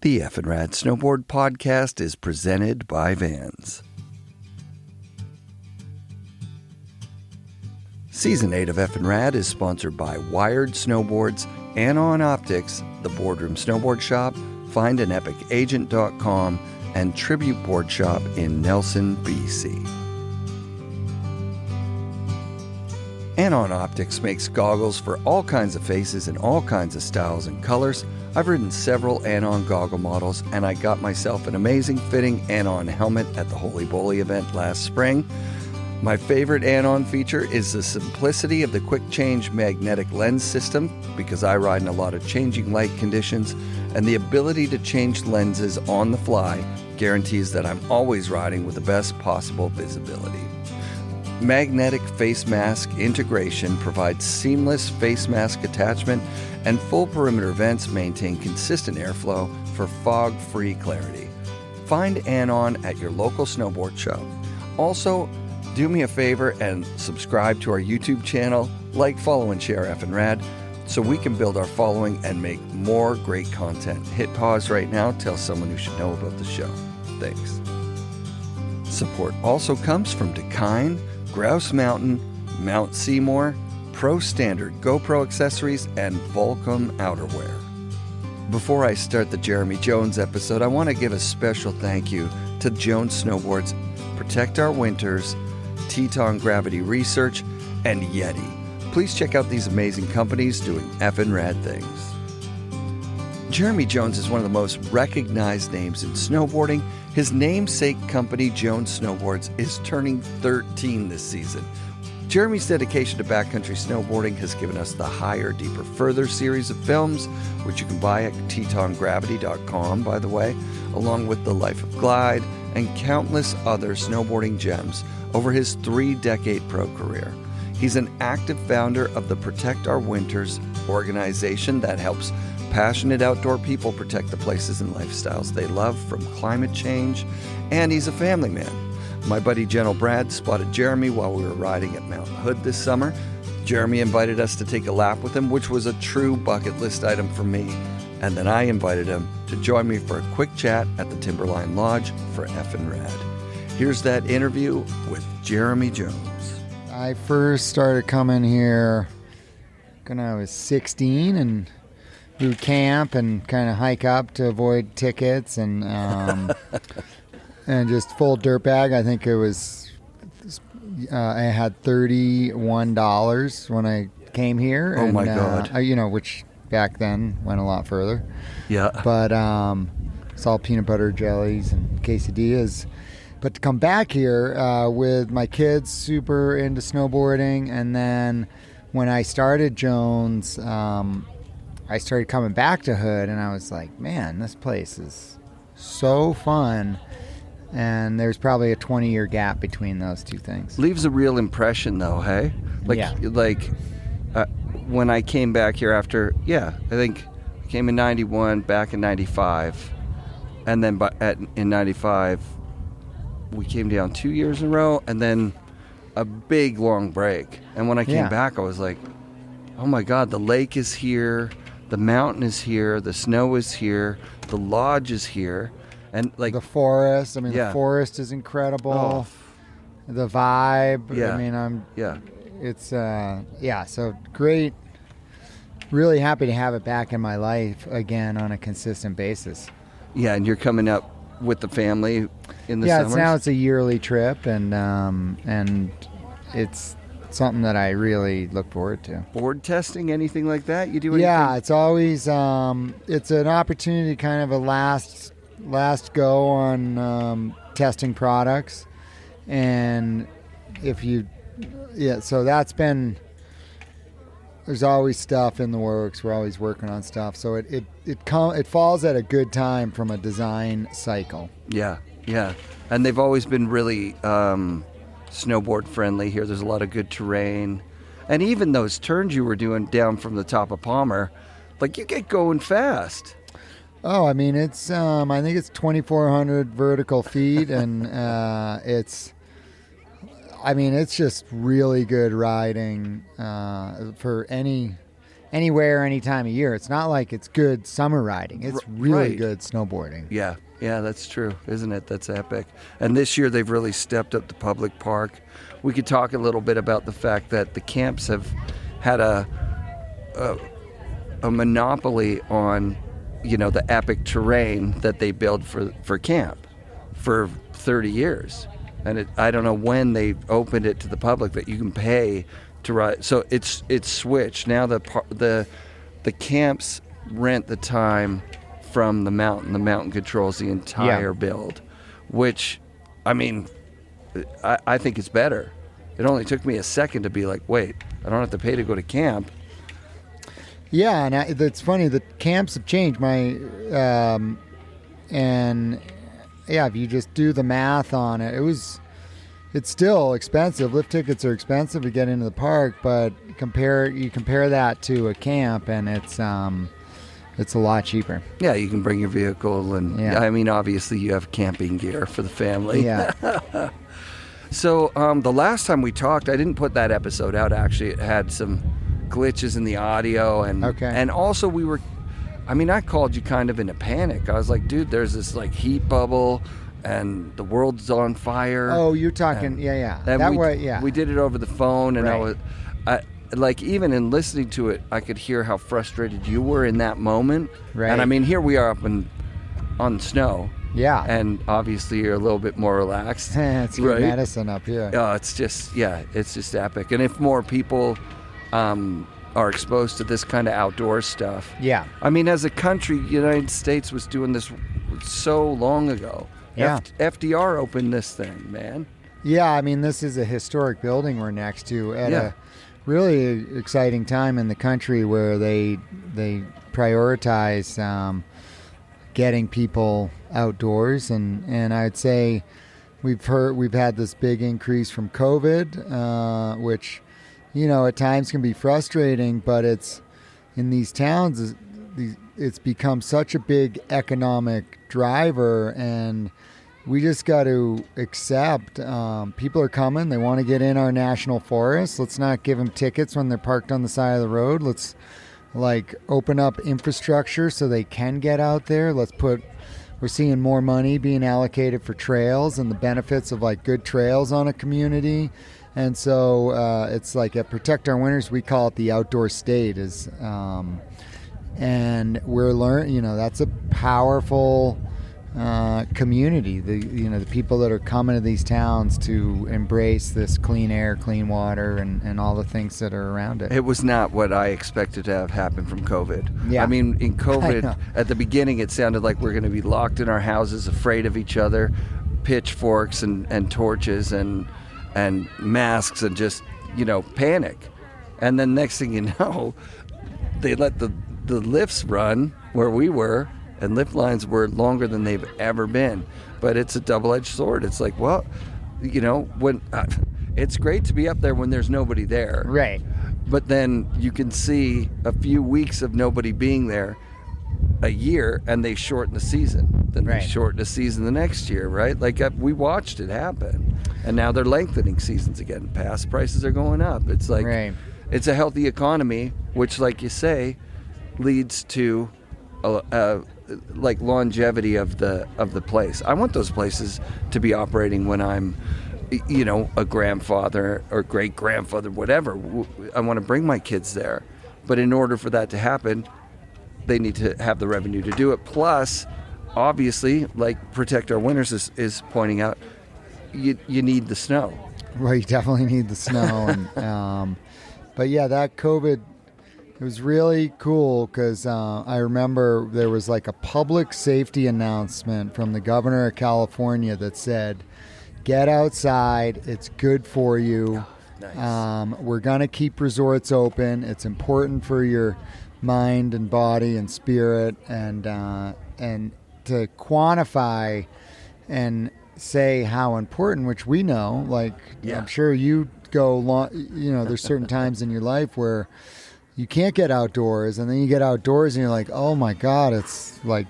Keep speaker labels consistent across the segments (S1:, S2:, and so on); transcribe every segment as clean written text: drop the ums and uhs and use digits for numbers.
S1: The FNRad Snowboard podcast is presented by Vans. Season 8 of FNRad is sponsored by Wired Snowboards, Anon Optics, The Boardroom Snowboard Shop, FindAnEpicAgent.com, and Tribute Board Shop in Nelson, BC. Anon Optics makes goggles for all kinds of faces and all kinds of styles and colors. I've ridden several Anon goggle models, and I got myself an amazing fitting Anon helmet at the Holy Bowly event last spring. My favorite Anon feature is the simplicity of the quick change magnetic lens system, because I ride in a lot of changing light conditions, and the ability to change lenses on the fly guarantees that I'm always riding with the best possible visibility. Magnetic face mask integration provides seamless face mask attachment, and full perimeter vents maintain consistent airflow for fog-free clarity. Find Anon at your local snowboard shop. Also, do me a favor and subscribe to our YouTube channel, like, follow, and share FNRad so we can build our following and make more great content. Hit pause right now, tell someone who should know about the show. Thanks. Support also comes from Dakine, Grouse Mountain, Mount Seymour, Pro Standard GoPro accessories, and Volcom Outerwear. Before I start the Jeremy Jones episode, I want to give a special thank you to Jones Snowboards, Protect Our Winters, Teton Gravity Research, and Yeti. Please check out these amazing companies doing FNRad things. Jeremy Jones is one of the most recognized names in snowboarding. His namesake company, Jones Snowboards, is turning 13 this season. Jeremy's dedication to backcountry snowboarding has given us the Higher, Deeper, Further series of films, which you can buy at tetongravity.com, by the way, along with The Life of Glide and countless other snowboarding gems over his 3-decade pro career. He's an active founder of the Protect Our Winters organization that helps passionate outdoor people protect the places and lifestyles they love from climate change, and he's a family man. My buddy General Brad spotted Jeremy while we were riding at Mount Hood this summer. Jeremy invited us to take a lap with him, which was a true bucket list item for me, and then I invited him to join me for a quick chat at the Timberline Lodge for FNRad. Here's that interview with Jeremy Jones.
S2: I first started coming here when I was 16 and we would camp and kind of hike up to avoid tickets and and just full dirtbag. I think it was I had $31 when I came here.
S1: Oh, my God.
S2: Which back then went a lot further.
S1: Yeah.
S2: But it's all peanut butter jellies and quesadillas. But to come back here with my kids super into snowboarding, and then when I started Jones, I started coming back to Hood, and I was like, man, this place is so fun. And there's probably a 20-year gap between those two things.
S1: Leaves a real impression, though, hey? When I came back here after, I think I came in 91, back in 95. And then in 95, we came down 2 years in a row, and then a big, long break. And when I came back, I was like, oh, my God, the lake is here. The mountain is here. The snow is here. The lodge is here. And like
S2: the forest, the forest is incredible.
S1: Oh.
S2: The vibe, so great. Really happy to have it back in my life again on a consistent basis.
S1: Yeah, and you're coming up with the family in the summers?
S2: Yeah, it's a yearly trip, and it's something that I really look forward to.
S1: Board testing, anything like that? You do anything?
S2: Yeah, it's always it's an opportunity, kind of a last go on testing products, and so that's been, there's always stuff in the works. We're always working on stuff, so it falls at a good time from a design cycle. Yeah,
S1: and they've always been really snowboard friendly here. There's a lot of good terrain, and even those turns you were doing down from the top of Palmer, like you get going fast.
S2: Oh, it's I think it's 2,400 vertical feet, and it's just really good riding for any anywhere, any time of year. It's not like it's good summer riding. It's really
S1: Right.
S2: good snowboarding.
S1: Yeah, that's true, isn't it? That's epic. And this year they've really stepped up the public park. We could talk a little bit about the fact that the camps have had a monopoly on, the epic terrain that they build for camp for 30 years. And I don't know when they opened it to the public that you can pay to ride. So it's switched. Now the camps rent the time from the mountain. The mountain controls the entire build, which, I mean, I think it's better. It only took me a second to be like, wait, I don't have to pay to go to camp.
S2: Yeah, and it's funny. The camps have changed. If you just do the math on it, it's still expensive. Lift tickets are expensive to get into the park, but you compare that to a camp, and it's a lot cheaper.
S1: Yeah, you can bring your vehicle, and I mean, obviously, you have camping gear for the family.
S2: Yeah.
S1: So the last time we talked, I didn't put that episode out. Actually, it had some glitches in the audio, and also I called you kind of in a panic. I was like, dude, there's this like heat bubble and the world's on fire.
S2: Oh, you're talking,
S1: And we did it over the phone, and
S2: right.
S1: I like, even in listening to it, I could hear how frustrated you were in that moment.
S2: Right.
S1: And I mean, here we are up on snow.
S2: Yeah.
S1: And obviously you're a little bit more relaxed.
S2: It's good medicine up here.
S1: It's just epic. And if more people are exposed to this kind of outdoor stuff.
S2: Yeah.
S1: I mean, as a country, the United States was doing this so long ago.
S2: Yeah.
S1: FDR opened this thing, man.
S2: Yeah, I mean, this is a historic building we're next to at a really exciting time in the country where they prioritize getting people outdoors, and I'd say we've had this big increase from COVID, which at times can be frustrating, but it's in these towns it's become such a big economic driver, and we just got to accept people are coming. They want to get in our national forest. Let's not give them tickets when they're parked on the side of the road. Let's open up infrastructure so they can get out there. We're seeing more money being allocated for trails and the benefits of good trails on a community. And so it's like at Protect Our Winters, we call it the outdoor state. And we're learning, that's a powerful community. The people that are coming to these towns to embrace this clean air, clean water, and all the things that are around it.
S1: It was not what I expected to have happen from COVID.
S2: Yeah.
S1: I mean, in COVID, at the beginning, it sounded like we're going to be locked in our houses, afraid of each other, pitchforks and torches and masks, and just panic. And then next thing you know, they let the lifts run where we were, and lift lines were longer than they've ever been. But it's a double-edged sword. It's like, well, when it's great to be up there when there's nobody there,
S2: right?
S1: But then you can see a few weeks of nobody being there a year, and they shorten the season. Then they shorten the season the next year, right? We watched it happen, and now they're lengthening seasons again. Pass prices are going up. It's like it's a healthy economy, which, like you say, leads to longevity of the place. I want those places to be operating when I'm, a grandfather or great grandfather, whatever. I want to bring my kids there, but in order for that to happen, they need to have the revenue to do it. Plus, obviously, Protect Our Winters is pointing out, you need the snow.
S2: Well, you definitely need the snow, and but yeah, that COVID. It was really cool because I remember there was a public safety announcement from the governor of California that said, get outside, it's good for you.
S1: Nice.
S2: We're going to keep resorts open. It's important for your mind and body and spirit, and to quantify and say how important, which we know, I'm sure you go long, there's certain times in your life where you can't get outdoors, and then you get outdoors and you're like, oh my God, it's a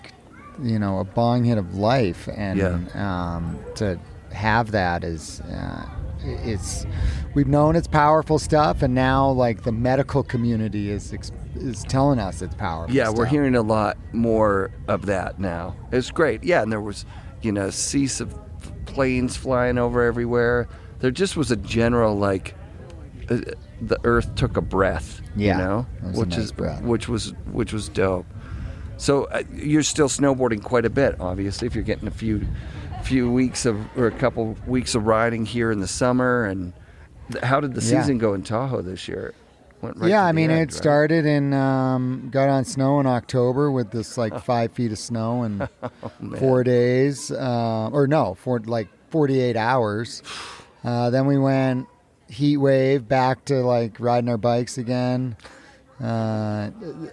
S2: bong hit of life. And to have that is, we've known it's powerful stuff, and now the medical community is is telling us it's powerful.
S1: Yeah, we're hearing a lot more of that now. It's great. Yeah, and there was, cease of planes flying over everywhere. There just was a general the earth took a breath.
S2: Yeah,
S1: which was dope. So you're still snowboarding quite a bit, obviously, if you're getting a few weeks or a couple weeks of riding here in the summer. And how did the season go in Tahoe this year? Went right to the end,
S2: it started and got on snow in October with this 5 feet of snow in 4 days, for 48 hours. Then we went heat wave back to riding our bikes again. And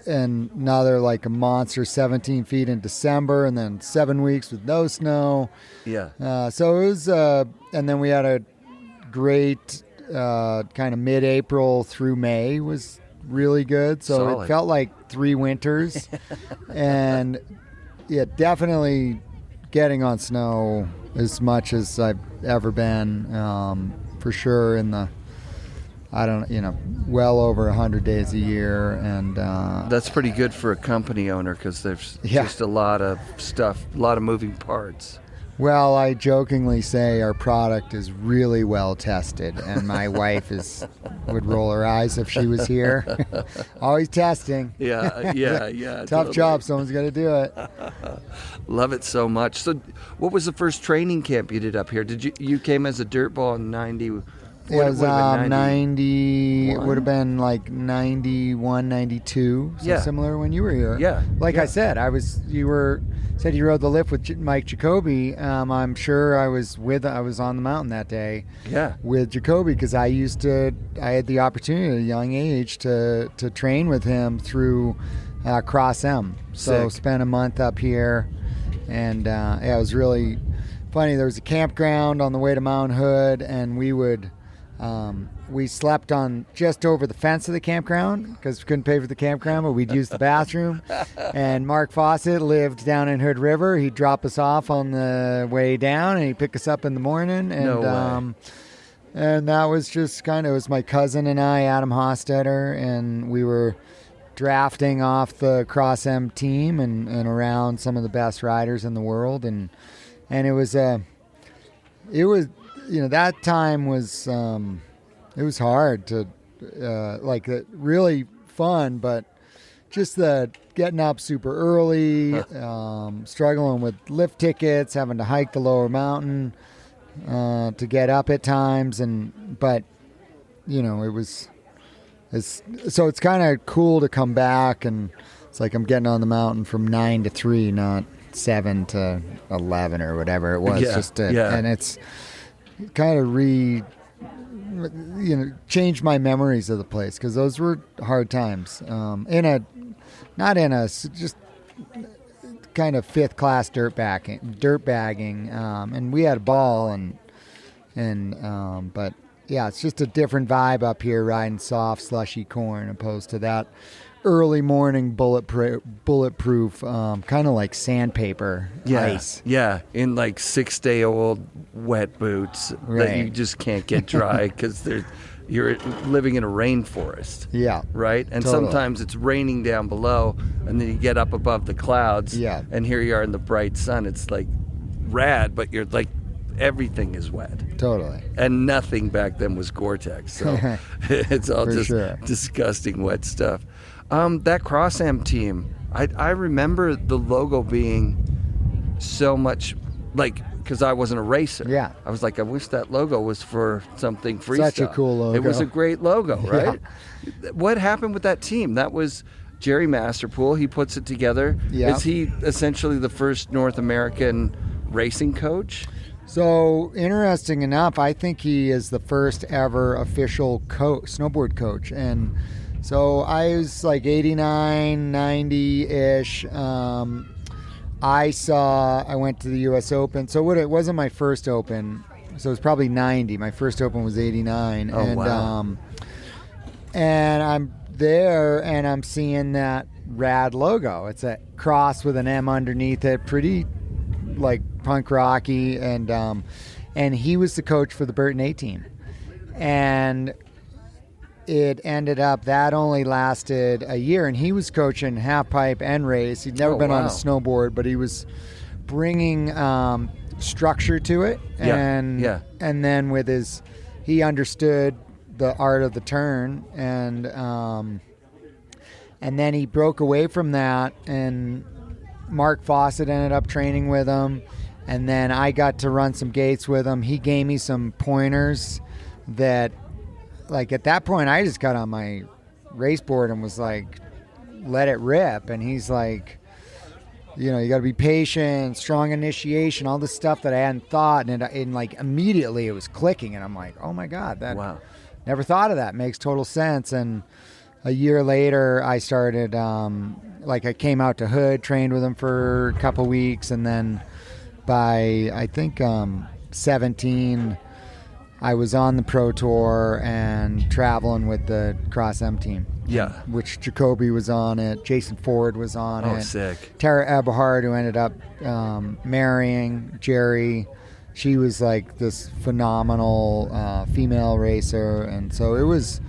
S2: another a monster 17 feet in December, and then 7 weeks with no snow.
S1: Yeah.
S2: So it was, and then we had a great kind of mid-April through May was really good. So
S1: Solid.
S2: It felt like 3 winters. And yeah, definitely getting on snow as much as I've ever been, for sure in the, well over 100 days a year. And
S1: that's pretty good for a company owner because there's just a lot of stuff, a lot of moving parts.
S2: Well, I jokingly say our product is really well tested, and my wife would roll her eyes if she was here. Always testing.
S1: Yeah.
S2: Tough
S1: totally.
S2: job. Someone's got to do it.
S1: Love it so much. So, what was the first training camp you did up here? You came as a dirtball in 90?
S2: It was 90, would have been 91, 92. So similar when you were here.
S1: Yeah.
S2: I said, said you rode the lift with Mike Jacoby. I'm sure I was on the mountain that day.
S1: Yeah.
S2: With Jacoby because I had the opportunity at a young age to train with him through Cross M. So spent a month up here, and it was really funny. There was a campground on the way to Mount Hood, and we slept on just over the fence of the campground because we couldn't pay for the campground, but we'd use the bathroom. And Mark Fawcett lived down in Hood River. He'd drop us off on the way down, and he'd pick us up in the morning. And,
S1: no way.
S2: And that was just it was my cousin and I, Adam Hostetter, and we were drafting off the Cross M team and around some of the best riders in the world. And it was that time was, it was hard to, really fun, but just the getting up super early, struggling with lift tickets, having to hike the lower mountain to get up at times. But so it's kind of cool to come back, and it's like I'm getting on the mountain from 9 to 3, not 7 to 11 or whatever it was. And it's kind of changed my memories of the place because those were hard times. Just kind of 5th class dirt bagging, and we had a ball but yeah, it's just a different vibe up here riding soft slushy corn opposed to that early morning bulletproof kind of like sandpaper ice.
S1: Yeah, in 6-day-old wet boots that you just can't get dry because you're living in a rainforest.
S2: Yeah.
S1: Right? And
S2: totally.
S1: Sometimes it's raining down below, and then you get up above the clouds, and here you are in the bright sun. It's rad, but you're everything is wet.
S2: Totally.
S1: And nothing back then was Gore-Tex, so it's all just disgusting wet stuff. That Cross M team, I remember the logo being so much because I wasn't a racer.
S2: Yeah.
S1: I was I wish that logo was for something freestyle.
S2: Such a cool logo.
S1: It was a great logo, right? Yeah. What happened with that team? That was Jerry Masterpool. He puts it together.
S2: Yeah.
S1: Is he essentially the first North American racing coach?
S2: So, interesting enough, I think he is the first ever official snowboard coach. And so I was 89, 90-ish. I went to the U.S. Open. So it wasn't my first Open. So it was probably 90. My first Open was 89.
S1: Oh, wow.
S2: And I'm there and I'm seeing that rad logo. It's a cross with an M underneath it. Pretty punk rocky, and he was the coach for the Burton A team, and it ended up that only lasted a year, and he was coaching half pipe and race. He'd never been on a snowboard, but he was bringing structure to it, and then with his, he understood the art of the turn, and then he broke away from that, and Mark Fawcett ended up training with him, and then I got to run some gates with him. He gave me some pointers that, like, at that point I just got on my race board and was like, let it rip. And he's like, you know, you got to be patient, strong initiation, all this stuff that I hadn't thought, and like immediately it was clicking, and I'm like, oh my God, never thought of that. Makes total sense. And a year later I started, I came out to Hood, trained with him for a couple weeks, and then by I think 17 I was on the Pro Tour and traveling with the Cross M team.
S1: Yeah.
S2: Which Jacoby was on it. Jason Ford was on it.
S1: Oh, sick.
S2: Tara Eberhard, who ended up marrying Jerry. She was like this phenomenal female racer. And so it was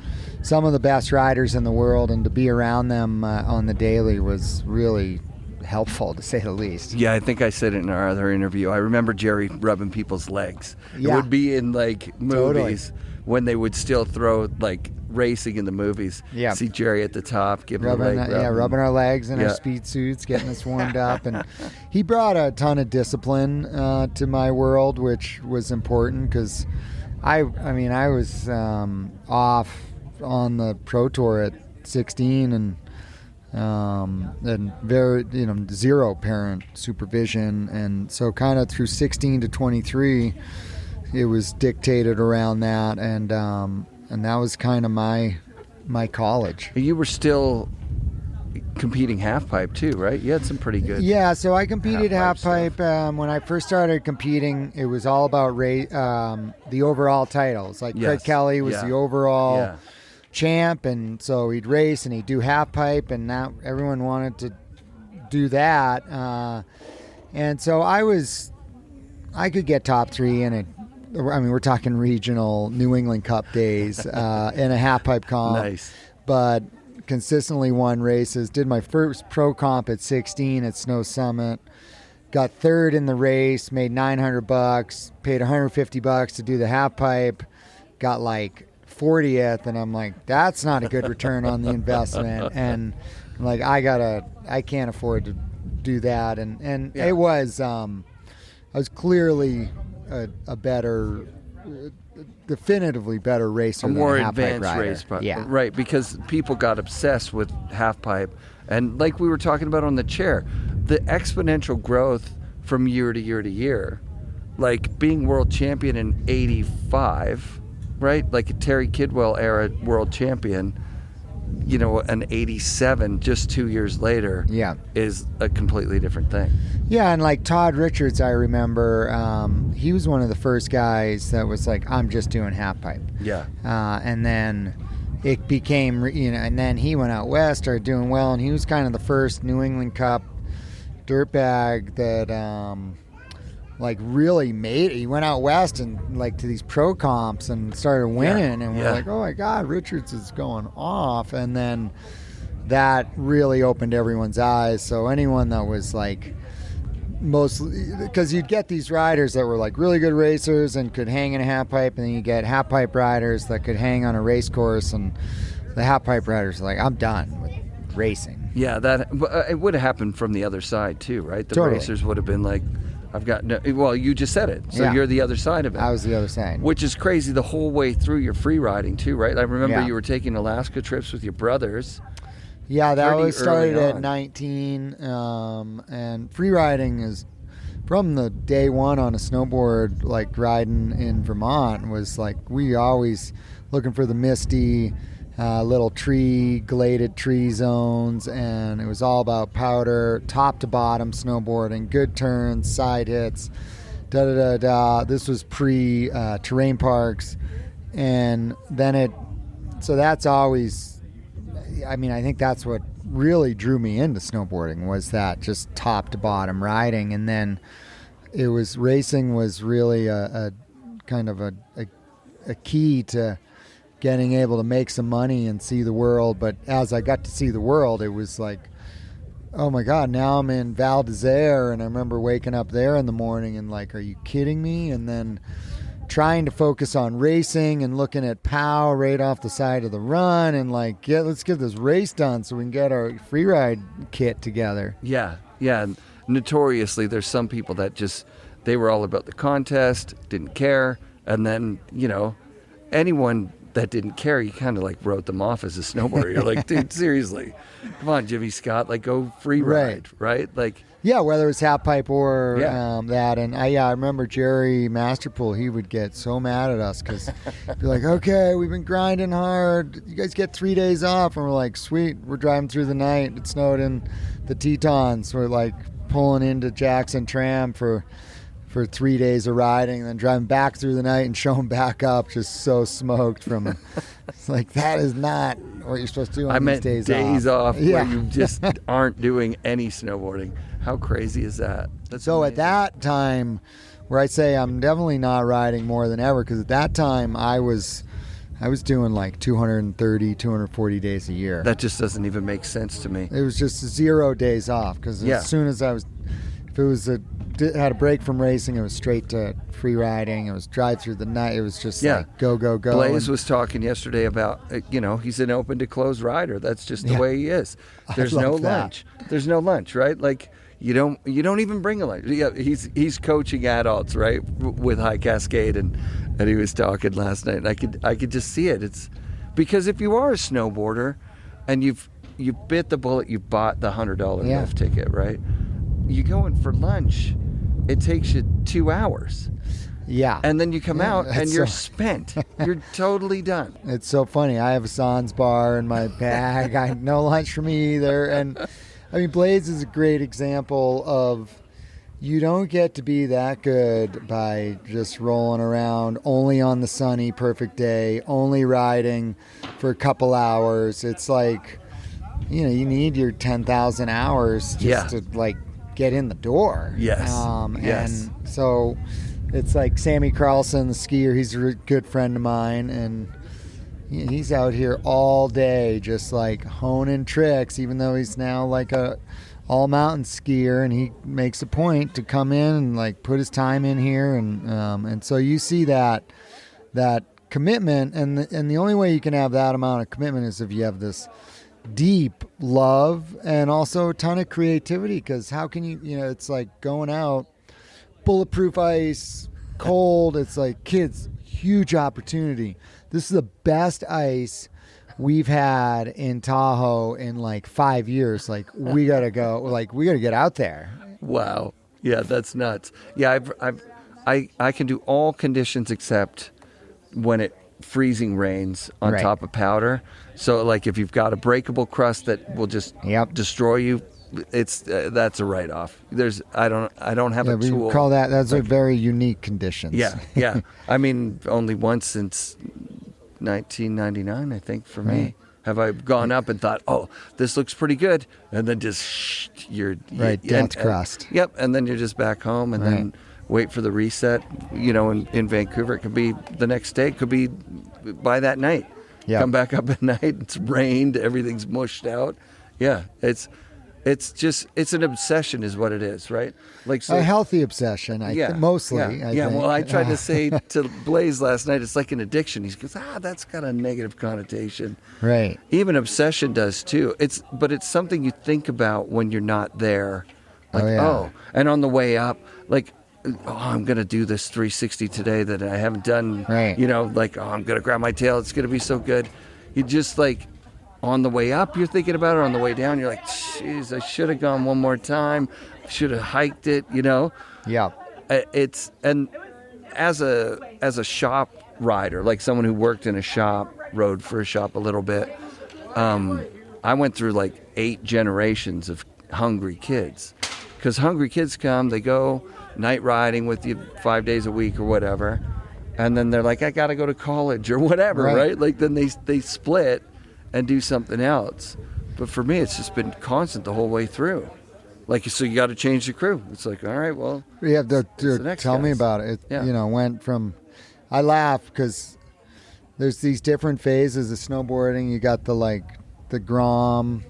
S2: some of the best riders in the world. And to be around them on the daily was really helpful, to say the least.
S1: Yeah, I think I said it in our other interview. I remember Jerry rubbing people's legs. Yeah. It would be in like movies when they would still throw like racing in the movies. Yeah. See Jerry at the top, giving rubbing
S2: our legs in our speed suits, getting us warmed up. And he brought a ton of discipline to my world, which was important because I was off on the Pro Tour at 16 and very, zero parent supervision, and so kind of through 16 to 23 it was dictated around that, and that was kind of my college.
S1: You were still competing half pipe too, right? You had some pretty good.
S2: Yeah, so I competed half pipe when I first started competing. It was all about the overall titles. Like Craig Kelly was the overall champ, and so he'd race and he'd do half pipe, and now everyone wanted to do that, and so I could get top 3 in it. I mean, we're talking regional New England Cup days in a half pipe comp. Nice. But consistently won races. Did my first pro comp at 16 at Snow Summit. Got third in the race, made $900, paid $150 to do the half pipe. Got like 40th, and I'm like, that's not a good return on the investment, and I'm like, I can't afford to do that, and it was I was clearly a better, definitively better racer,
S1: a more
S2: than a
S1: advanced race, right? Because people got obsessed with half pipe, and like we were talking about on the chair, the exponential growth from year to year to year, like being world champion in '85. Right, like a Terry Kidwell era world champion, an 87 just 2 years later is a completely different thing.
S2: Yeah, and like Todd Richards, I remember, he was one of the first guys that was like, I'm just doing half pipe. Yeah. And then it became, and then he went out west, started doing well, and he was kind of the first New England Cup dirtbag that really made it. He went out west and like to these pro comps and started winning, and we're like, oh my God, Richards is going off. And then that really opened everyone's eyes. So anyone that was like, mostly, because you'd get these riders that were like really good racers and could hang in a half pipe, and then you get half pipe riders that could hang on a race course, and the half pipe riders are like, I'm done with racing.
S1: Yeah, that it would have happened from the other side too, right? The racers would have been like, I've got no. Well, you just said it, so you're the other side of it.
S2: I was the other side,
S1: which is crazy the whole way through your free riding too, right? I remember you were taking Alaska trips with your brothers.
S2: Yeah, that was started at 19, and free riding is from the day one on a snowboard, like riding in Vermont, was like we always looking for the misty, little gladed tree zones, and it was all about powder, top to bottom snowboarding, good turns, side hits, This was pre terrain parks, and then so that's always, I mean, I think that's what really drew me into snowboarding, was that just top to bottom riding. And then it was, racing was really a kind of a key to getting able to make some money and see the world. But as I got to see the world, it was like, oh my God, now I'm in Val d'Isere, and I remember waking up there in the morning and like, are you kidding me? And then trying to focus on racing and looking at POW right off the side of the run and like, let's get this race done so we can get our freeride kit together.
S1: Yeah. Notoriously, there's some people that just, they were all about the contest, didn't care, and then, anyone that didn't care, you kind of like wrote them off as a snowboarder. You're like, dude, seriously, come on, Jimmy Scott, like go free ride, right? Like,
S2: yeah, whether it's half pipe or
S1: Yeah.
S2: that. And I remember Jerry Masterpool, he would get so mad at us because he'd be like, okay, we've been grinding hard. You guys get 3 days off. And we're like, sweet, we're driving through the night. It snowed in the Tetons. We're like pulling into Jackson Tram for 3 days of riding, and then driving back through the night and showing back up just so smoked from it's like, that is not what you're supposed to do on these days off.
S1: Where you just aren't doing any snowboarding. How crazy is that? That's
S2: so
S1: amazing.
S2: At that time, where I say I'm definitely not riding more than ever, because at that time I was doing like 230, 240 days a year.
S1: That just doesn't even make sense to me.
S2: It was just 0 days off, because as soon as I was, if it was had a break from racing, it was straight to free riding. It was drive through the night. It was just like go.
S1: Blaze was talking yesterday about, he's an open to closed rider. That's just the way he is. There's no lunch. There's no lunch, right? Like you don't even bring a lunch. Yeah, he's coaching adults, right, with High Cascade, and he was talking last night. And I could just see it. It's because if you are a snowboarder and you bit the bullet, you bought the $100 lift ticket, right? You go in for lunch, it takes you 2 hours.
S2: Yeah.
S1: And then you come out and you're spent. You're totally done.
S2: It's so funny. I have a Sans bar in my bag. No lunch for me either. And I mean, Blaze is a great example of, you don't get to be that good by just rolling around only on the sunny, perfect day, only riding for a couple hours. It's like, you need your 10,000 hours just to like get in the door.
S1: Yes.
S2: And so it's like Sammy Carlson, the skier, he's a good friend of mine, and he's out here all day just like honing tricks, even though he's now like a all mountain skier, and he makes a point to come in and like put his time in here, and so you see that commitment, and the only way you can have that amount of commitment is if you have this deep love and also a ton of creativity, because how can you it's like going out, bulletproof ice, cold, it's like, kids, huge opportunity. This is the best ice we've had in Tahoe in like 5 years. Like, we gotta go, like we gotta get out there.
S1: Wow. Yeah, that's nuts. Yeah, I can do all conditions except when it freezing rains on top of powder. So like if you've got a breakable crust that will just destroy you, it's that's a write-off. I don't have a tool.
S2: We call that's like, a very unique conditions.
S1: Yeah. I mean, only once since 1999, I think, for me, have I gone up and thought, oh, this looks pretty good, and then just
S2: dense crust.
S1: Yep, and then you're just back home, and then wait for the reset. In Vancouver, it could be the next day. It could be by that night. Yeah. Come back up at night. It's rained. Everything's mushed out. Yeah, it's an obsession, is what it is, right? Like
S2: a healthy obsession. I think, mostly. I think.
S1: Well, I tried to say to Blaze last night, it's like an addiction. He goes, that's got a negative connotation.
S2: Right.
S1: Even obsession does too. But it's something you think about when you're not there. Like, and on the way up, like, I'm going to do this 360 today that I haven't done.
S2: Right.
S1: Like, I'm going to grab my tail. It's going to be so good. You just like, on the way up, you're thinking about it. On the way down, you're like, jeez, I should have gone one more time. Should have hiked it,
S2: Yeah.
S1: And as a shop rider, like someone who worked in a shop, rode for a shop a little bit, I went through like 8 generations of hungry kids. Because hungry kids come, they go night riding with you 5 days a week or whatever, and then they're like, I got to go to college or whatever, right? Like then they split and do something else. But for me, it's just been constant the whole way through. Like, so you got to change the crew. It's like, all right, well,
S2: you have to tell me about it. It went from, I laugh because there's these different phases of snowboarding. You got the Grom,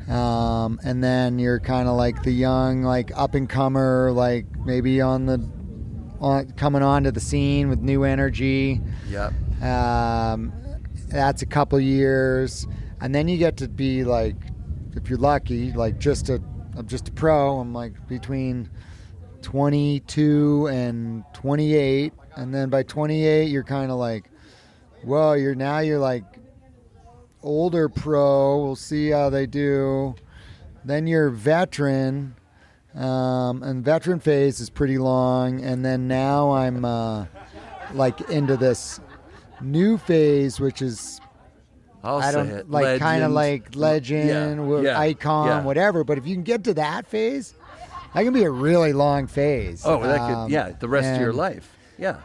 S2: and then you're kind of like the young, like up and comer, like maybe coming onto the scene with new energy.
S1: Yep.
S2: That's a couple years, and then you get to be like, if you're lucky, like I'm just a pro. I'm like between 22 and 28, and then by 28 you're kind of like, whoa, you're like older pro. We'll see how they do. Then you're veteran, and veteran phase is pretty long, and then now I'm like into this new phase, which is kind of like legend, icon, whatever. But if you can get to that phase, that can be a really long phase.
S1: Oh, that could, the rest of your life. Yeah.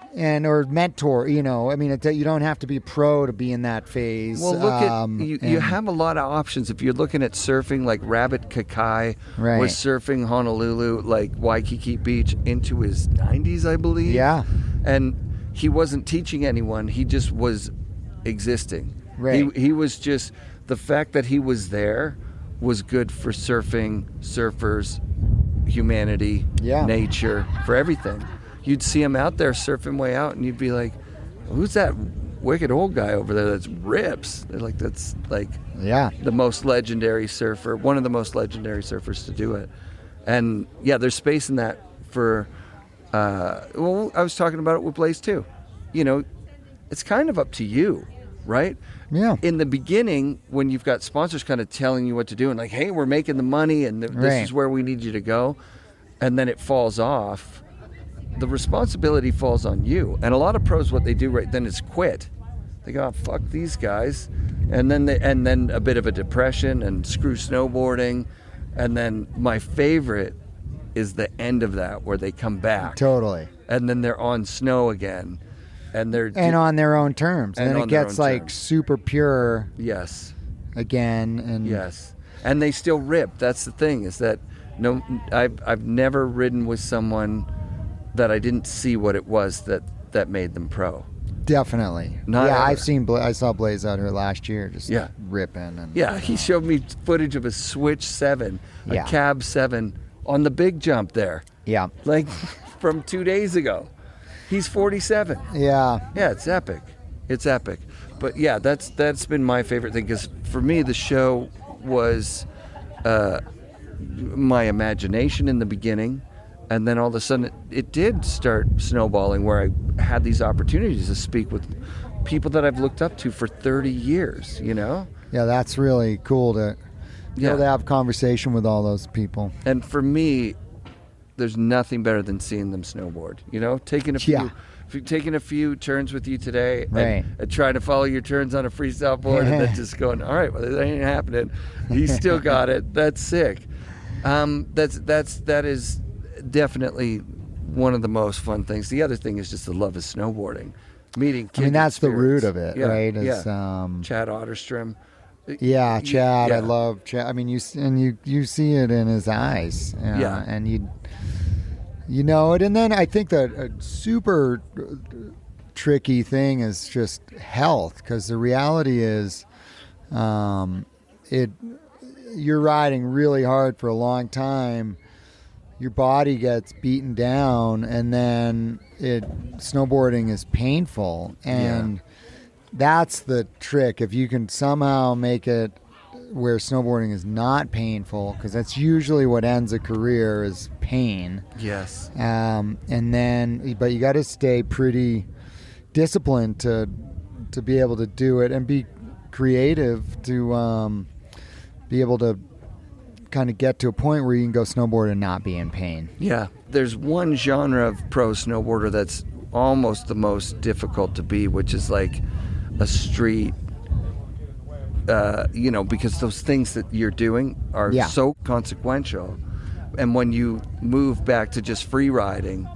S2: Or mentor, I mean, you don't have to be pro to be in that phase.
S1: Well, look you have a lot of options. If you're looking at surfing, like Rabbit Kakai was surfing Honolulu, like Waikiki Beach, into his 90s, I believe.
S2: Yeah.
S1: And he wasn't teaching anyone. He just was existing.
S2: Right.
S1: He was just, the fact that he was there was good for surfing, surfers, humanity, nature, for everything. You'd see him out there surfing way out, and you'd be like, who's that wicked old guy over there that's rips? They're like, that's like the most legendary surfer, one of the most legendary surfers to do it. And there's space in that for, I was talking about it with Blaze too. It's kind of up to you, right?
S2: Yeah.
S1: In the beginning, when you've got sponsors kind of telling you what to do and like, hey, we're making the money and this is where we need you to go, and then it falls off, the responsibility falls on you. And a lot of pros, what they do right then is quit. They go, oh, fuck these guys. And then a bit of a depression and screw snowboarding. And then my favorite is the end of that, where they come back.
S2: Totally.
S1: And then they're on snow again. And
S2: on their own terms. And then it gets like super pure.
S1: Yes.
S2: Again. And
S1: yes. And they still rip. That's the thing, is that I've never ridden with someone that I didn't see what it was that made them pro.
S2: Definitely. I saw Blaze out here last year, just ripping. And
S1: he showed me footage of a Switch 7, a Cab 7 on the big jump there.
S2: Yeah.
S1: Like from 2 days ago. He's 47.
S2: Yeah.
S1: Yeah, it's epic. It's epic. But yeah, that's been my favorite thing, because for me the show was my imagination in the beginning, and then all of a sudden it did start snowballing, where I had these opportunities to speak with people that I've looked up to for 30 years, Yeah,
S2: that's really cool to be able to have conversation with all those people.
S1: And for me, there's nothing better than seeing them snowboard, taking a few turns with you today, and trying to follow your turns on a freestyle board, and then just going, all right, well, that ain't happening. He still got it. That's sick. That is definitely one of the most fun things. The other thing is just the love of snowboarding, meeting kids.
S2: I mean, that's the root of it, right?
S1: Chad Otterstrom.
S2: Yeah, Chad. I love Chad. I mean, you see it in his eyes. And you know it. And then I think that a super tricky thing is just health, because the reality is, you're riding really hard for a long time. Your body gets beaten down, and then snowboarding is painful, and that's the trick. If you can somehow make it where snowboarding is not painful, because that's usually what ends a career, is pain.
S1: Yes.
S2: And then, but you got to stay pretty disciplined to be able to do it, and be creative to be able to kind of get to a point where you can go snowboard and not be in pain.
S1: Yeah. There's one genre of pro snowboarder that's almost the most difficult to be, which is like a street, because those things that you're doing are so consequential. And when you move back to just free riding,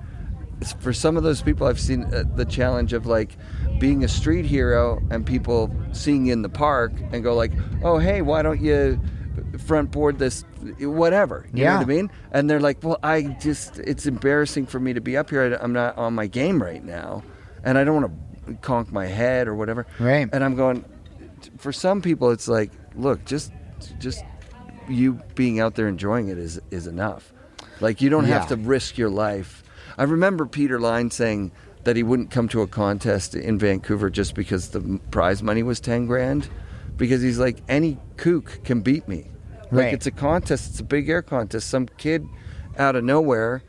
S1: for some of those people, I've seen the challenge of like being a street hero and people seeing you in the park and go like, oh, hey, why don't you front board this, whatever, you know what I mean? And they're like, well, it's embarrassing for me to be up here. I'm not on my game right now, and I don't want to conk my head or whatever.
S2: Right.
S1: And I'm going, for some people, it's like, look, just you being out there enjoying it is enough. Like, you don't have to risk your life. I remember Peter Line saying that he wouldn't come to a contest in Vancouver just because the prize money was 10 grand, because he's like, any kook can beat me. Like, it's a contest, it's a big air contest. Some kid out of nowhere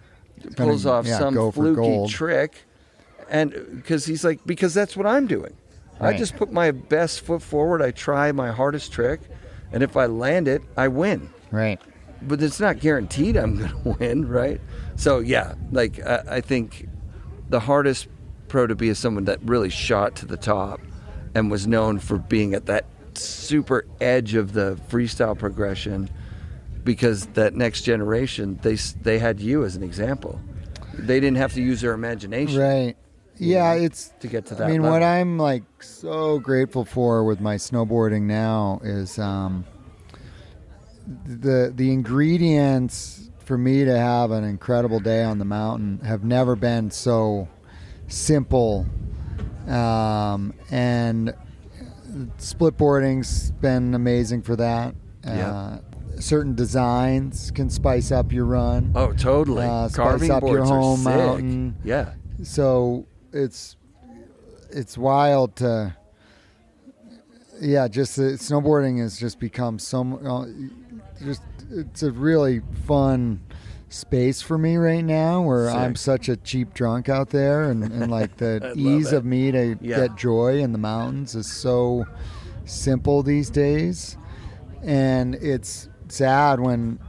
S1: pulls off some fluky trick, and because that's what I'm doing. Right. I just put my best foot forward, I try my hardest trick, and if I land it, I win.
S2: Right. But
S1: it's not guaranteed I'm going to win, right? So, yeah, like, I think the hardest pro to be is someone that really shot to the top and was known for being at that super edge of the freestyle progression, because that next generation, they had you as an example. They didn't have to use their imagination.
S2: Right. Yeah, it's
S1: to get to that.
S2: I mean,
S1: level.
S2: what I'm like so grateful for with my snowboarding now is the ingredients for me to have an incredible day on the mountain have never been so simple, and splitboarding's been amazing for that. Certain designs can spice up your run.
S1: Oh, totally.
S2: Spice up your home mountain.
S1: Yeah.
S2: So it's wild to, just snowboarding has just become it's a really fun space for me right now, where I'm such a cheap drunk out there, and like the ease of me to get joy in the mountains is so simple these days. And it's sad when,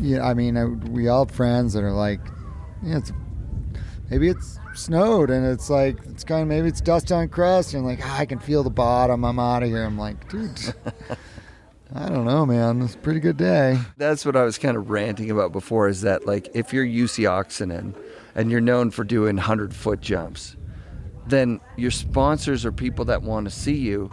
S2: we all have friends that are like, maybe it's snowed and it's like, it's kind of, maybe it's dust on crust, and like, I can feel the bottom, I'm out of here. I'm like, dude, I don't know, man. It's a pretty good day.
S1: That's what I was kind of ranting about before, is that, like, if you're UC Oxenden and you're known for doing 100-foot jumps, then your sponsors or people that want to see you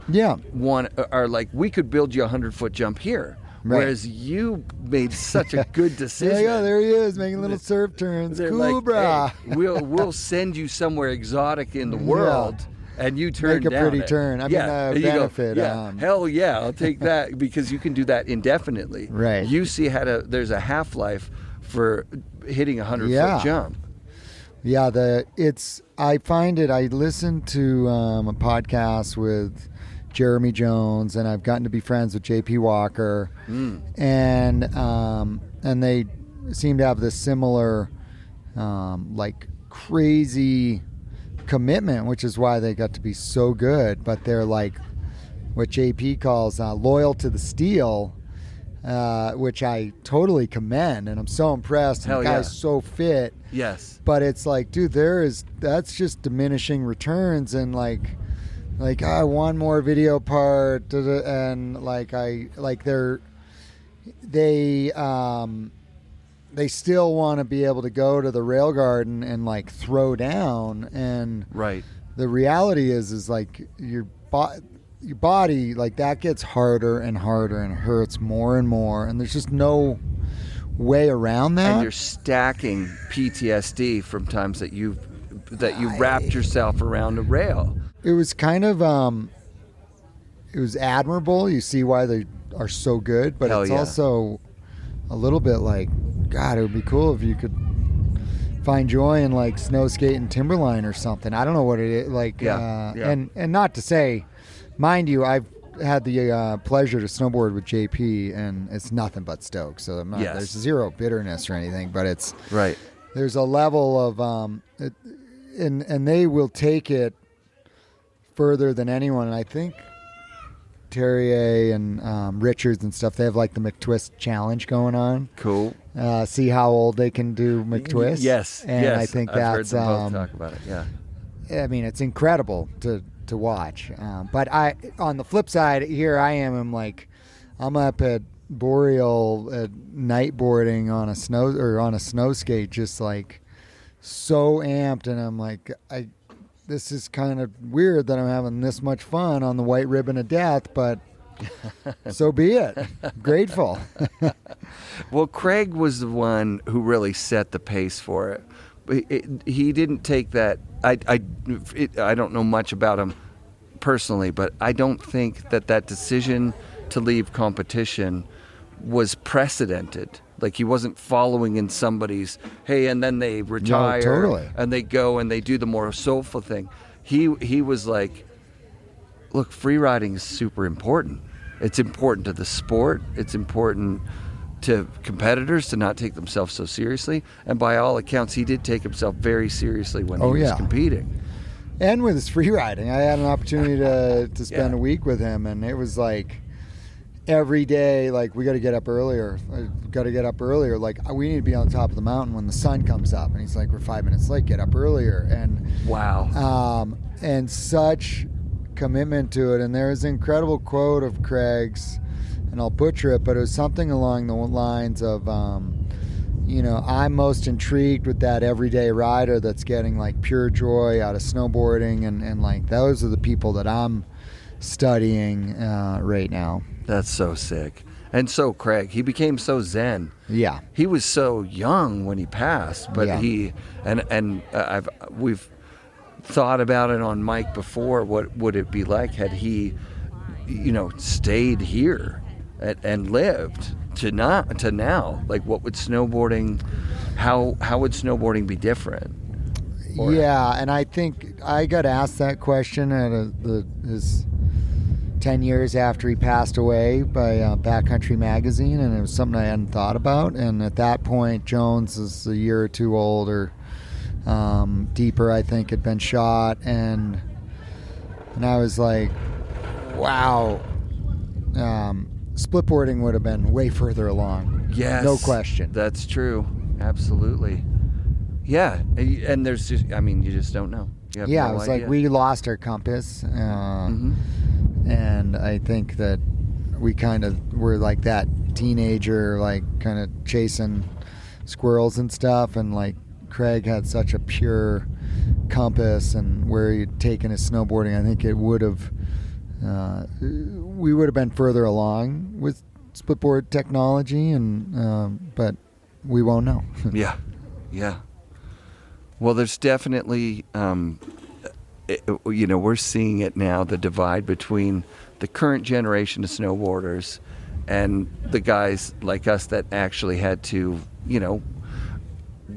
S1: are like, we could build you a 100-foot jump here. Right. Whereas you made such a good decision.
S2: There he is, making little surf turns.
S1: They're
S2: cool,
S1: like,
S2: brah.
S1: Hey, we'll send you somewhere exotic in the world. And you turn
S2: down. Make a pretty turn. Benefit.
S1: Go, hell yeah, I'll take that, because you can do that indefinitely.
S2: Right.
S1: UC there's a half-life for hitting a 100-foot jump.
S2: Yeah, I find it. I listened to a podcast with Jeremy Jones, and I've gotten to be friends with JP Walker, and they seem to have this similar, like, crazy commitment, which is why they got to be so good. But they're like what JP calls loyal to the steel, which I totally commend, and I'm so impressed. And the guy's so fit.
S1: Yes.
S2: But it's like, dude, that's just diminishing returns, and like one more video part, and they still want to be able to go to the rail garden and like throw down, and the reality is like your body, like, that gets harder and harder and hurts more and more, and there's just no way around that.
S1: And you're stacking PTSD from times that you wrapped yourself around a rail.
S2: It was kind of it was admirable. You see why they are so good, but it's also a little bit like, God, it would be cool if you could find joy in like snow skating Timberline or something. I don't know what it is like. And not to say, mind you, I've had the pleasure to snowboard with JP, and it's nothing but stoke. So there's zero bitterness or anything, but it's there's a level of and they will take it further than anyone. And I think Terrier and Richards and stuff, they have like the McTwist challenge going on.
S1: Cool.
S2: See how old they can do McTwist.
S1: Yes.
S2: And I think
S1: I've heard
S2: that's
S1: them both talk about it. Yeah.
S2: I mean, it's incredible to watch. But on the flip side, here I am. I'm up at Boreal at night boarding on a snow skate, just like so amped, and I'm like, this is kind of weird that I'm having this much fun on the white ribbon of death, but so be it. Grateful.
S1: Well, Craig was the one who really set the pace for it. he didn't take that. I don't know much about him personally, but I don't think that decision to leave competition was precedented. Like, he wasn't following in somebody's, hey, and then they retire,
S2: No, totally.
S1: and they go and they do the more soulful thing. He was like, look, freeriding is super important. It's important to the sport. It's important to competitors to not take themselves so seriously. And by all accounts, he did take himself very seriously when he was competing.
S2: And with his freeriding, I had an opportunity to spend a week with him, and it was like every day, like, we got to get up earlier. Like, we need to be on the top of the mountain when the sun comes up. And he's like, we're 5 minutes late, get up earlier. And
S1: wow.
S2: And such commitment to it. And there was an incredible quote of Craig's, and I'll butcher it, but it was something along the lines of, I'm most intrigued with that everyday rider that's getting like pure joy out of snowboarding, and like those are the people that I'm studying right now. That's
S1: so sick. And so Craig, he became so zen.
S2: Yeah.
S1: He was so young when he passed, but we've thought about it on Mike before. What would it be like had he, stayed here and lived to now? Like, what would snowboarding? How would snowboarding be different?
S2: And I think I got asked that question at his 10 years after he passed away by Backcountry Magazine, and it was something I hadn't thought about. And at that point, Jones is a year or two older. Deeper, I think, had been shot, and I was like, wow, splitboarding would have been way further along.
S1: Yes,
S2: no question.
S1: That's true. Absolutely. Yeah, and there's just, you just don't know. You have no
S2: it was
S1: idea.
S2: like we lost our compass, and I think that we kind of were like that teenager, like kind of chasing squirrels and stuff, and like Craig had such a pure compass, and where he'd taken his snowboarding, I think it would have, we would have been further along with splitboard technology, and but we won't know.
S1: Yeah. Well, there's definitely, we're seeing it now, the divide between the current generation of snowboarders and the guys like us that actually had to,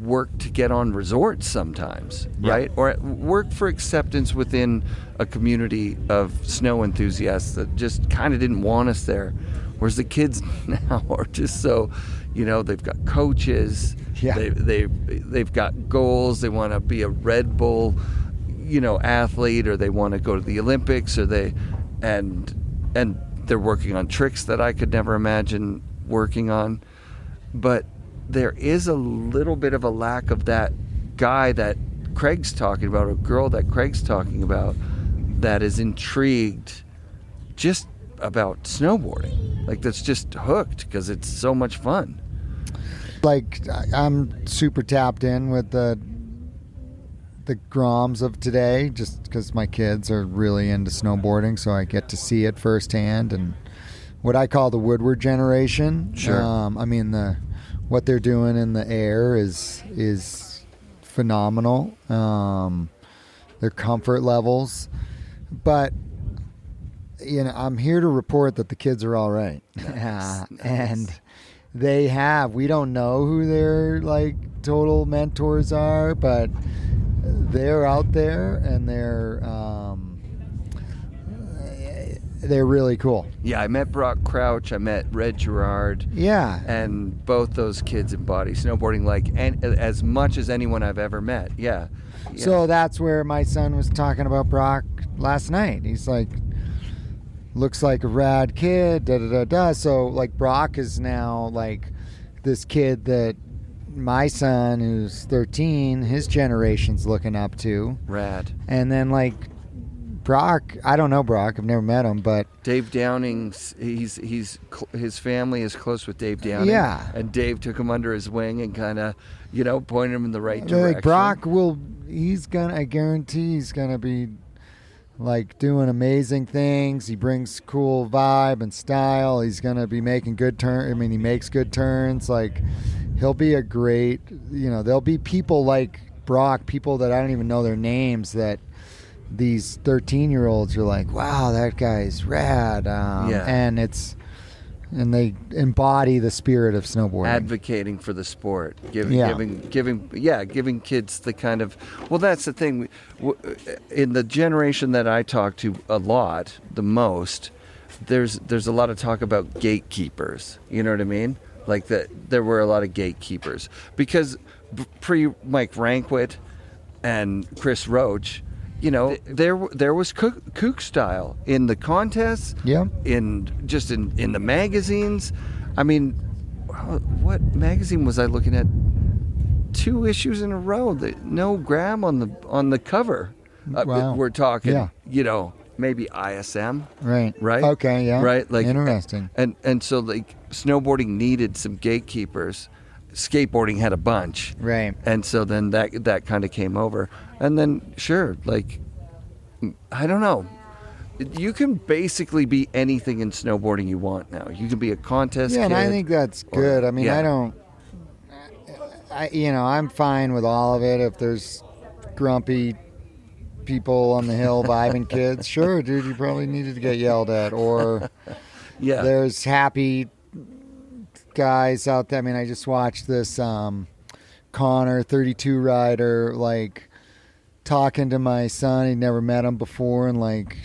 S1: work to get on resorts sometimes, right? Or work for acceptance within a community of snow enthusiasts that just kind of didn't want us there. Whereas the kids now are just so, they've got coaches, they've got goals, they want to be a Red Bull, athlete, or they want to go to the Olympics, or and they're working on tricks that I could never imagine working on. But there is a little bit of a lack of that guy that Craig's talking about, or girl that Craig's talking about, that is intrigued just about snowboarding. Like, that's just hooked because it's so much fun.
S2: Like, I'm super tapped in with the Groms of today, just because my kids are really into snowboarding, so I get to see it firsthand. And what I call the Woodward generation.
S1: Sure.
S2: What they're doing in the air is phenomenal. Their comfort levels, but I'm here to report that the kids are all right.
S1: Nice.
S2: And we don't know who their like total mentors are, but they're out there, and they're really cool.
S1: Yeah, I met Brock Crouch, I met Red Gerard.
S2: Yeah.
S1: And both those kids embody snowboarding as much as anyone I've ever met. Yeah.
S2: So that's where my son was talking about Brock last night. He's like, looks like a rad kid, da-da-da-da. So, like, Brock is now, like, this kid that my son, who's 13, his generation's looking up to.
S1: Rad.
S2: And then, like, Brock, I don't know Brock, I've never met him, but
S1: Dave Downing, his family is close with Dave Downing.
S2: Yeah.
S1: And Dave took him under his wing and kind of, pointed him in the right direction.
S2: Like, Brock I guarantee he's gonna be like doing amazing things. He brings cool vibe and style. He's gonna be making good turns. He makes good turns. Like, he'll be a great, there'll be people like Brock, people that I don't even know their names, that these 13-year-olds are like, wow, that guy's rad. And they embody the spirit of snowboarding.
S1: Advocating for the sport, giving kids the kind of, well, that's the thing. In the generation that I talk to a lot, the most, there's a lot of talk about gatekeepers. You know what I mean? Like that, there were a lot of gatekeepers because pre-Mike Rankwit and Chris Roach, you know, there was kook style in the contests, in the magazines. I mean, what magazine was I looking at? 2 issues in a row. No Graham on the cover.
S2: Wow.
S1: We're talking, you know, maybe ISM.
S2: Right. Okay. Yeah.
S1: Right. Like
S2: interesting.
S1: And so like snowboarding needed some gatekeepers. Skateboarding had a bunch,
S2: right?
S1: And so then that kind of came over, and then sure, like I don't know, you can basically be anything in snowboarding you want now. You can be a contest kid,
S2: and I think that's good. I mean, I'm fine with all of it. If there's grumpy people on the hill vibing kids, sure, dude, you probably needed to get yelled at, or there's happy guys out there. I mean, I just watched this Connor 32 rider like talking to my son. He'd never met him before, and like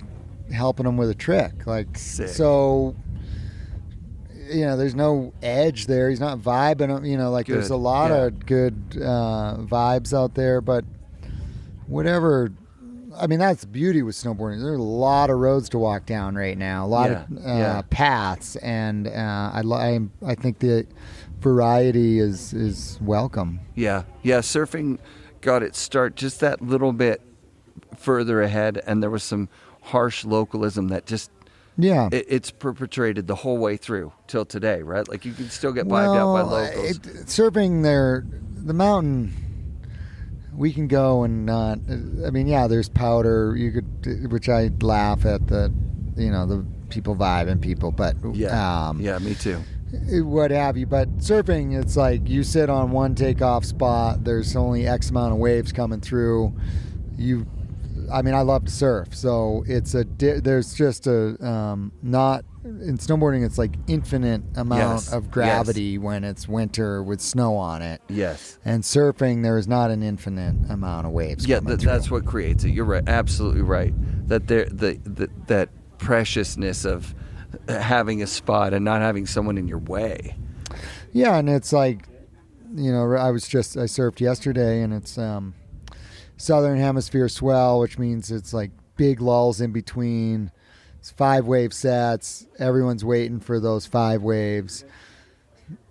S2: helping him with a trick. Like, sick. So you know, there's no edge there. He's not vibing. You know, like there's a lot of good vibes out there, but whatever. I mean, that's the beauty with snowboarding. There's a lot of roads to walk down right now, a lot of paths, and I think the variety is welcome. Yeah.
S1: Surfing got its start just that little bit further ahead, and there was some harsh localism that just it's perpetrated the whole way through till today, right? Like you can still get vibed out by locals.
S2: Surfing there, the mountain. We can go and not. I mean, there's powder. You could, which I laugh at the people vibing people, but
S1: me too.
S2: What have you? But surfing, it's like you sit on one takeoff spot. There's only X amount of waves coming through. I mean, I love to surf, so it's there's just not. In snowboarding, it's like infinite amount of gravity when it's winter with snow on it.
S1: Yes.
S2: And surfing, there is not an infinite amount of waves.
S1: That's what creates it. You're right, absolutely right. That that preciousness of having a spot and not having someone in your way.
S2: Yeah, and it's like, I surfed yesterday, and it's Southern Hemisphere swell, which means it's like big lulls in between. 5 wave sets. Everyone's waiting for those 5 waves.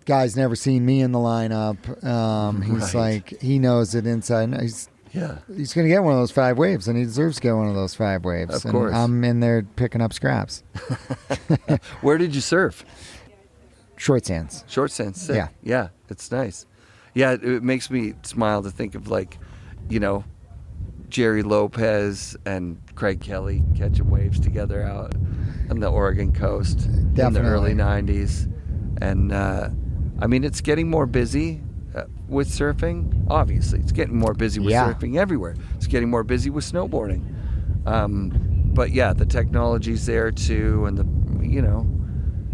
S2: Guy's never seen me in the lineup. He's like, he knows it inside. He's going to get one of those 5 waves, and he deserves to get one of those 5 waves.
S1: Of course.
S2: I'm in there picking up scraps.
S1: Where did you surf?
S2: Short sands.
S1: Short sands. Sick. Yeah, it's nice. Yeah, it makes me smile to think of Jerry Lopez and Craig Kelly catching waves together out on the Oregon coast in the early 90s. And, I mean, it's getting more busy with surfing. Obviously, it's getting more busy with surfing everywhere. It's getting more busy with snowboarding. But, the technology's there, too. And,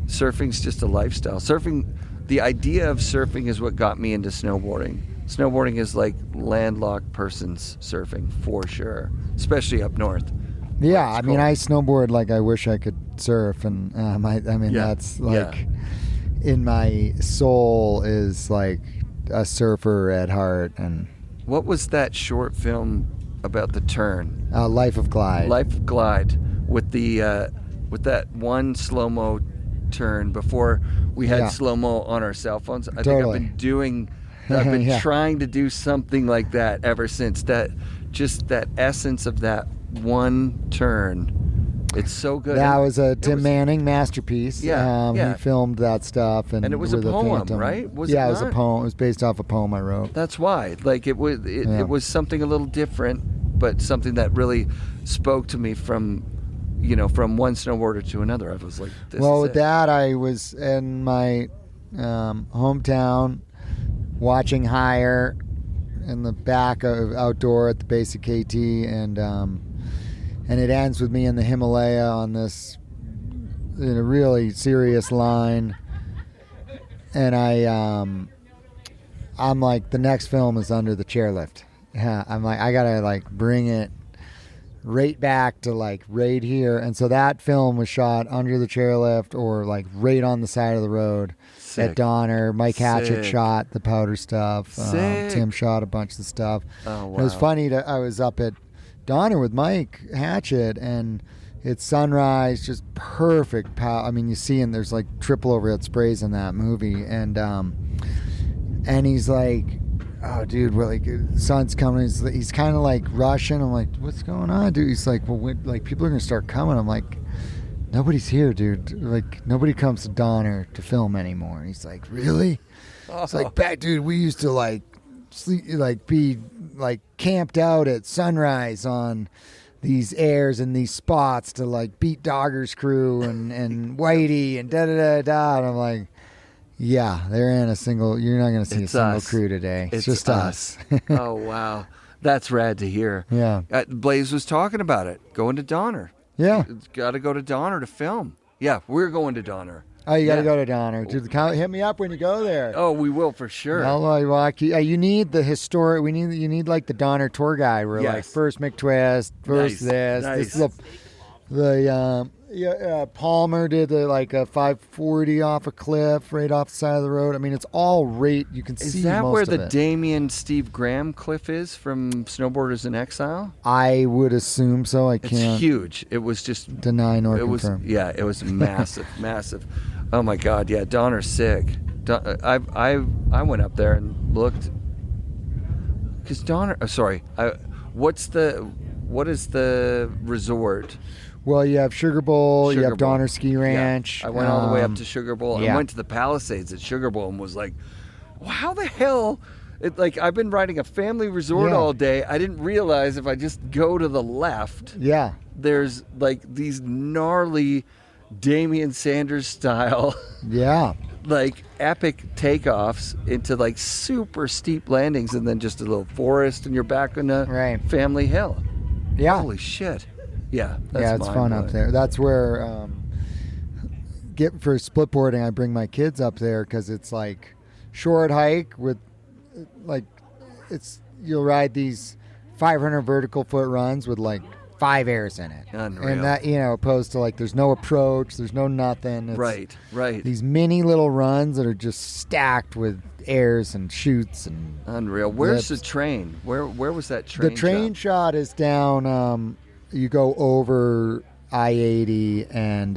S1: surfing's just a lifestyle. The idea of surfing is what got me into snowboarding. Snowboarding is like landlocked person's surfing for sure, especially up north.
S2: Yeah, I mean, I snowboard like I wish I could surf, and that's like in my soul is like a surfer at heart. And
S1: what was that short film about the turn?
S2: Life of Glide.
S1: Life of Glide with that one slow-mo turn before we had slow-mo on our cell phones. I think I've been doing. I've been trying to do something like that ever since. That essence of that one turn. It's so good.
S2: That was a Tim Manning masterpiece. He filmed that stuff, and
S1: it was a poem, right?
S2: It was a poem. It was based off a poem I wrote.
S1: That's why. Like it was something a little different, but something that really spoke to me from one snowboarder to another. I was like, this is
S2: with that, I was in my hometown. Watching Hire in the back of outdoor at the base of KT, and it ends with me in the Himalaya on this in a really serious line, and I'm like, the next film is Under the Chairlift. Yeah, I'm like, I gotta like bring it right back to like right here, and so that film was shot under the chairlift or like right on the side of the road. Sick. At Donner. Mike Hatchett shot the powder stuff. Tim shot a bunch of the stuff.
S1: Oh, wow.
S2: It was funny. I was up at Donner with Mike Hatchett, and it's sunrise, just perfect power. I mean, you see, and there's like triple overhead sprays in that movie, and he's like, "Oh, dude, we're like, sun's coming." He's kind of like rushing. I'm like, "What's going on, dude?" He's like, "Well, like people are gonna start coming." I'm like, "Nobody's here, dude. Like nobody comes to Donner to film anymore." And he's like, "Really?" It's like, "Back, dude. We used to like sleep, like be like camped out at sunrise on these airs and these spots to like beat Dogger's crew and Whitey and da da da da." And I'm like, "Yeah, they're in a single. You're not going to see a single crew today. It's just us."
S1: Oh, wow. That's rad to hear.
S2: Yeah.
S1: Blaze was talking about it, going to Donner.
S2: Yeah.
S1: Got to go to Donner to film. Yeah, we're going to Donner.
S2: Oh, you got to go to Donner. Dude, hit me up when you go there.
S1: Oh, we will for sure.
S2: I'll walk you. You need the historic. You need like the Donner tour guide. Where like first McTwist, first this is the Palmer did like a 540 off a cliff right off the side of the road. I mean, it's all right. You can see most of it.
S1: Is that where the Damien Steve Graham cliff is from Snowboarders in Exile?
S2: I would assume so. I can't.
S1: It's huge. It was just
S2: deny nor confirm.
S1: It was massive, massive. Oh my God, yeah, Donner's sick. I went up there and looked because Donner. What is the resort?
S2: Well, you have Sugar Bowl, you have Donner Ski Ranch.
S1: Yeah. I went all the way up to Sugar Bowl. I went to the Palisades at Sugar Bowl and was like, well, how the hell? I've been riding a family resort all day. I didn't realize if I just go to the left, there's like these gnarly Damian Sanders style, like epic takeoffs into like super steep landings, and then just a little forest, and you're back on a family hill. Yeah. Holy shit. Yeah,
S2: it's fun up there. That's where for splitboarding, I bring my kids up there because it's like short hike with like you'll ride these 500 vertical foot runs with like 5 airs in it.
S1: Unreal.
S2: And that, opposed to like there's no approach, there's no nothing. It's
S1: right.
S2: These mini little runs that are just stacked with airs and chutes and
S1: unreal. Where's the train? Where was that train?
S2: The train shot is down. You go over I-80 and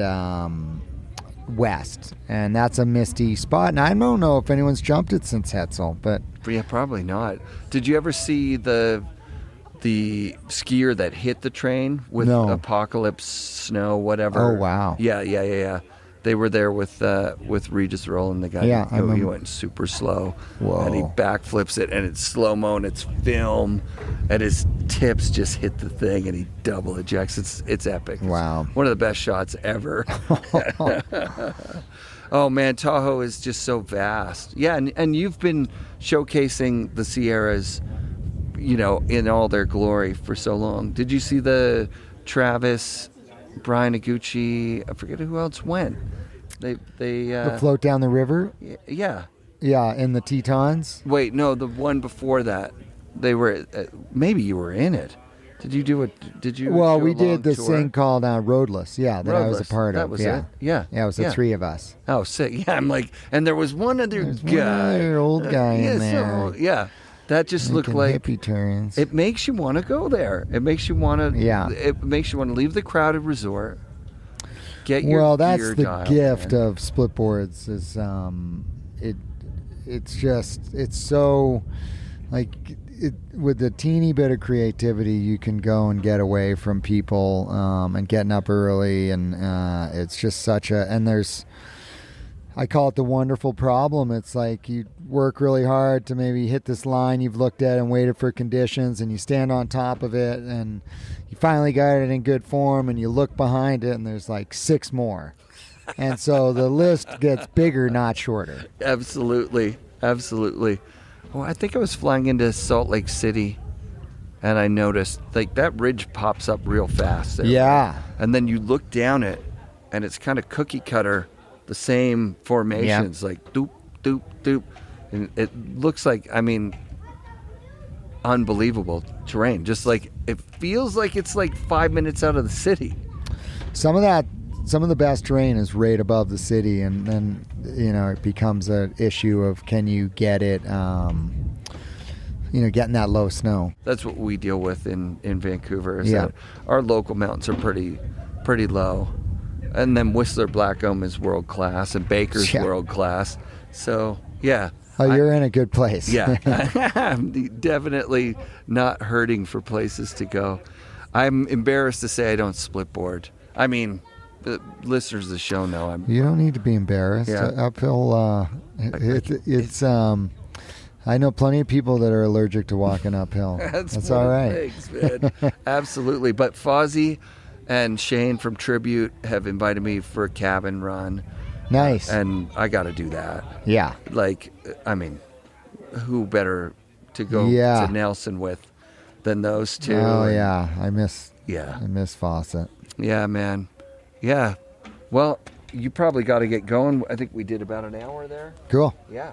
S2: west, and that's a misty spot. And I don't know if anyone's jumped it since Hetzel, but
S1: yeah, probably not. Did you ever see the skier that hit the train with Apocalypse Snow, whatever?
S2: Oh wow!
S1: Yeah. They were there with Regis Rowland, the guy.
S2: Yeah,
S1: he went super slow.
S2: Whoa.
S1: And he backflips it, and it's slow-mo, and it's film, and his tips just hit the thing, and he double ejects. It's epic.
S2: Wow.
S1: It's one of the best shots ever. Oh, man, Tahoe is just so vast. Yeah, and you've been showcasing the Sierras, in all their glory for so long. Did you see the Travis, Brian Iguchi, I forget who else went. They
S2: the float down the river.
S1: Yeah,
S2: in the Tetons.
S1: Wait, no, the one before that. They were maybe you were in it. Did you do it? Did you?
S2: Well, we did this thing called Roadless. Yeah, that I was a part of.
S1: That was it. Yeah,
S2: it was the 3 of us.
S1: Oh, sick. Yeah, I'm like, and there was one other
S2: old guy in there.
S1: That just looked like
S2: hippie turns.
S1: It makes you want to go there. It makes you want to. Yeah. It makes you want to leave the crowded resort. Get your
S2: well, that's
S1: gear
S2: the gift of splitboards. Is it's so like with the teeny bit of creativity, you can go and get away from people and getting up early, and it's just such a I call it the wonderful problem. It's like you work really hard to maybe hit this line you've looked at and waited for conditions, and you stand on top of it, and you finally got it in good form, and you look behind it, and there's like 6 more. And so the list gets bigger, not shorter.
S1: Absolutely. Oh, I think I was flying into Salt Lake City, and I noticed like that ridge pops up real fast there.
S2: Yeah.
S1: And then you look down it, and it's kind of cookie cutter, the same formations, like doop, doop, doop. And it looks like, I mean, unbelievable terrain. Just like, it feels like it's like 5 minutes out of the city.
S2: Some of the best terrain is right above the city, and then, you know, it becomes an issue of can you get it, getting that low snow.
S1: That's what we deal with in Vancouver. Is that our local mountains are pretty low. And then Whistler Blackcomb is world class, and Baker's world class. So, yeah.
S2: Oh, you're in a good place.
S1: Yeah. I'm definitely not hurting for places to go. I'm embarrassed to say I don't split board. I mean, the listeners of the show know
S2: You don't need to be embarrassed.
S1: Yeah.
S2: Uphill, it's I know plenty of people that are allergic to walking uphill. That's all right.
S1: Thanks, man. Absolutely. But Fozzie and Shane from Tribute have invited me for a cabin run.
S2: Nice.
S1: And I got to do that.
S2: Yeah.
S1: Like, I mean, who better to go to Nelson with than those two?
S2: Oh, yeah. I miss Fawcett.
S1: Yeah, man. Yeah. Well, you probably got to get going. I think we did about an hour there.
S2: Cool.
S1: Yeah.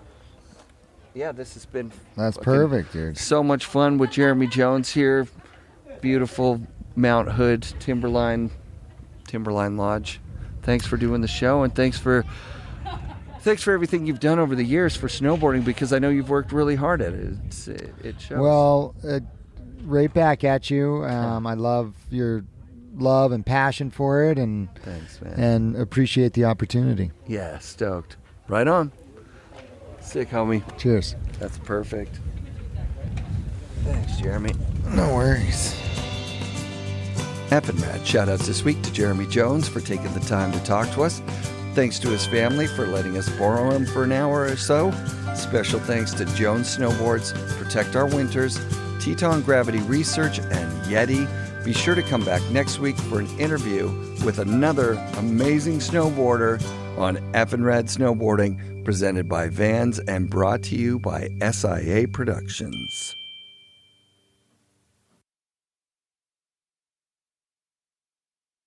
S1: Yeah, this has been
S2: That's perfect, dude.
S1: So much fun with Jeremy Jones here. Beautiful Mount Hood, Timberline Lodge. Thanks for doing the show, and thanks for everything you've done over the years for snowboarding, because I know you've worked really hard at it. It shows.
S2: Well, right back at you. I love your love and passion for it, and
S1: thanks, man.
S2: And appreciate the opportunity.
S1: Yeah, stoked. Right on. Sick, homie.
S2: Cheers.
S1: That's perfect. Thanks, Jeremy.
S2: No worries.
S1: FNRad shout-outs this week to Jeremy Jones for taking the time to talk to us. Thanks to his family for letting us borrow him for an hour or so. Special thanks to Jones Snowboards, Protect Our Winters, Teton Gravity Research, and Yeti. Be sure to come back next week for an interview with another amazing snowboarder on FNRad Snowboarding, presented by Vans and brought to you by SIA Productions.